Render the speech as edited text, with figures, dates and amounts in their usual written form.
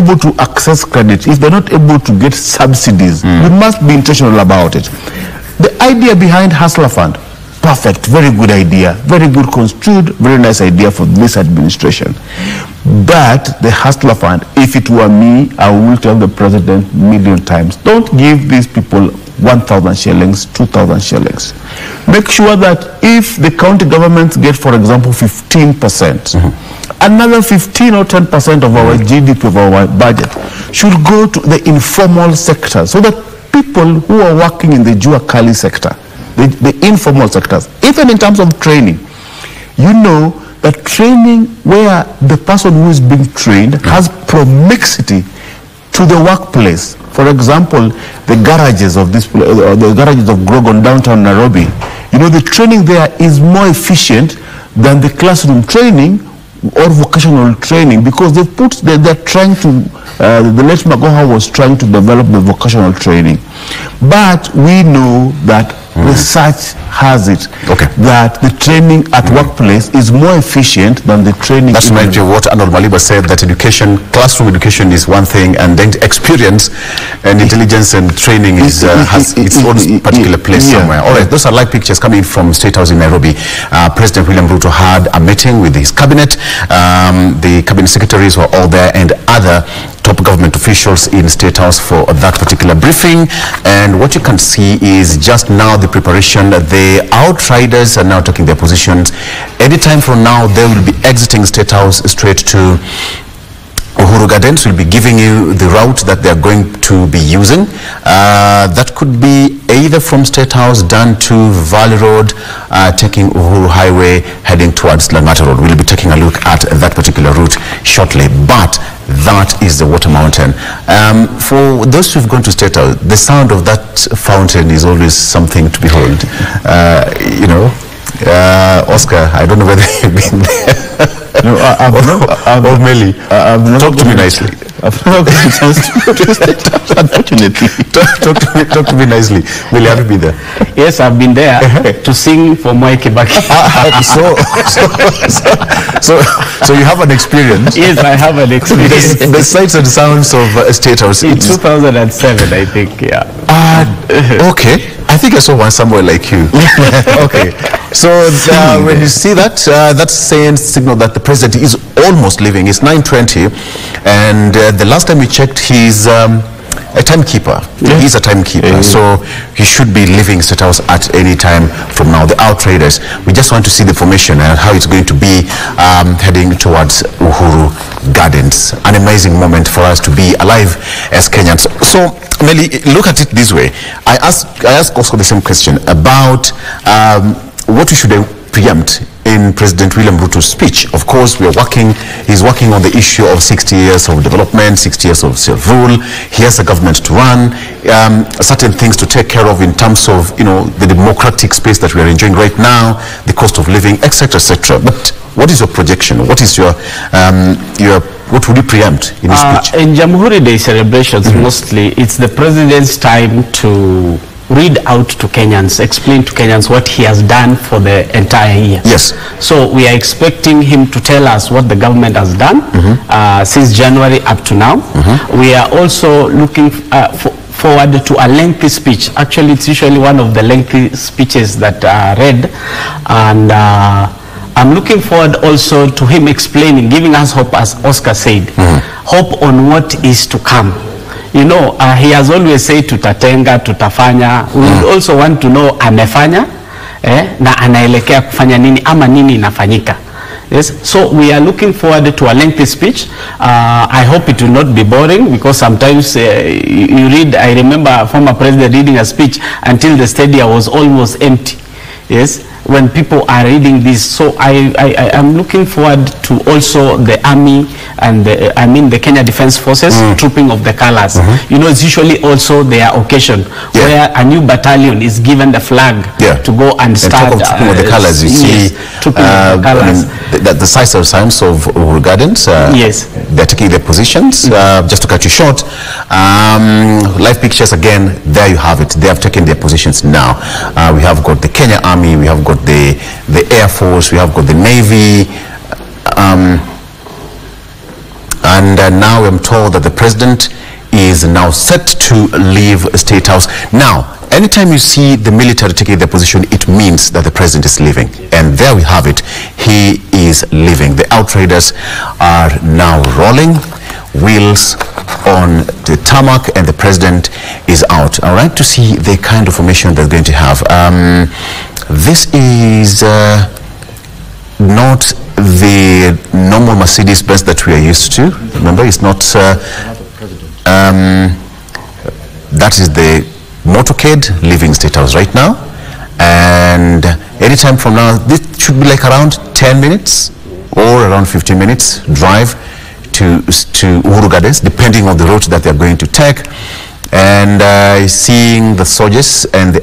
able to access credit, if they're not able to get subsidies, we must be intentional about it. The idea behind Hustler Fund, perfect, very good idea, very good construed, very nice idea for this administration. But the Hustler Fund, if it were me, I will tell the president a million times, don't give these people 1,000 shillings, 2,000 shillings. Make sure that if the county governments get, for example, 15%, another 15 or 10% of our GDP, of our budget, should go to the informal sector, so that people who are working in the Jua Kali sector, the informal sectors, even in terms of training, you know that training where the person who is being trained has proximity to the workplace. For example, the garages of this, the garages of Grogon, downtown Nairobi, you know, the training there is more efficient than the classroom training or vocational training, because they're trying to, the late Magoha was trying to develop the vocational training. But we know that research has it that the training at workplace is more efficient than the training. That's right. What Arnold Maliba said, that education, classroom education is one thing, and then experience and intelligence and training is has its own particular place somewhere. All right, those are live pictures coming from State House in Nairobi. President William Ruto had a meeting with his cabinet. The cabinet secretaries were all there, and other top government officials in State House for that particular briefing. And what you can see is just now the preparation. The outriders are now taking their positions. Anytime from now, they will be exiting State House straight to Uhuru Gardens. Will be giving you the route that they are going to be using. That could be either from State House down to Valley Road, taking Uhuru Highway, heading towards Langata Road. We'll be taking a look at that particular route shortly. But that is the Water Mountain. For those who've gone to State House, the sound of that fountain is always something to behold. You know, Oscar, I don't know whether you've been there. No, or Melly. Talk to me nicely. I've never got a chance to go to State House, unfortunately. Talk to me nicely. Melly, have you been there? Yes, I've been there to sing for Mwai Kibaki. So you have an experience? Yes, I have an experience. The sights and sounds of State House. In 2007, I think, yeah. Okay. I think I saw one somewhere like you. Okay. So when you see that, that's saying signal that the president is almost leaving. It's 9:20, and the last time we checked, he's a timekeeper. He's a timekeeper, so he should be leaving State House at any time from now. The outriders, we just want to see the formation and how it's going to be heading towards Uhuru Gardens. An amazing moment for us to be alive as Kenyans. So, Melly, look at it this way. I ask also the same question about what we should preempt in President William Ruto's speech. Of course, he's working on the issue of 60 years of development, 60 years of self-rule. He has a government to run, certain things to take care of in terms of, you know, the democratic space that we are enjoying right now, the cost of living, etc., etc. But what is your projection? What is what would you preempt in his speech? In Jamhuri Day celebrations, mostly, it's the president's time to read out to Kenyans, explain to Kenyans what he has done for the entire year. Yes. So we are expecting him to tell us what the government has done since January up to now. We are also looking forward to a lengthy speech. Actually, it's usually one of the lengthy speeches that are read, and I'm looking forward also to him explaining, giving us hope, as Oscar said, hope on what is to come. You know, he has always said tutatenga, tutafanya. We would also want to know amefanya, na anaelekea kufanya nini, ama nini inafanyika. Yes, so we are looking forward to a lengthy speech. I hope it will not be boring, because sometimes you read, I remember a former president reading a speech until the stadium was almost empty. Yes, when people are reading this. So I am looking forward to also the army and the Kenya Defense Forces trooping of the colors. You know, it's usually also their occasion where a new battalion is given the flag to go and start trooping of the colors. You see, trooping of the colors. The size of signs of Uhuru Gardens. Yes, they're taking their positions. Just to cut you short, live pictures again. There you have it. They have taken their positions now. We have got the Kenya Army. We have got the Air Force, we have got the Navy, And now I'm told that the president is now set to leave State House. Now, anytime you see the military taking their position, it means that the president is leaving. And there we have it. He is leaving. The outriders are now rolling, wheels on the tarmac, and the president is out. I'd like to see the kind of formation they're going to have. This is not the normal Mercedes-Benz that we are used to. Remember, it's not... that is the Motorcade leaving State House right now, and anytime from now, this should be like around 10 minutes or around 15 minutes drive to Uhuru Gardens, depending on the route that they're going to take, and seeing the soldiers and the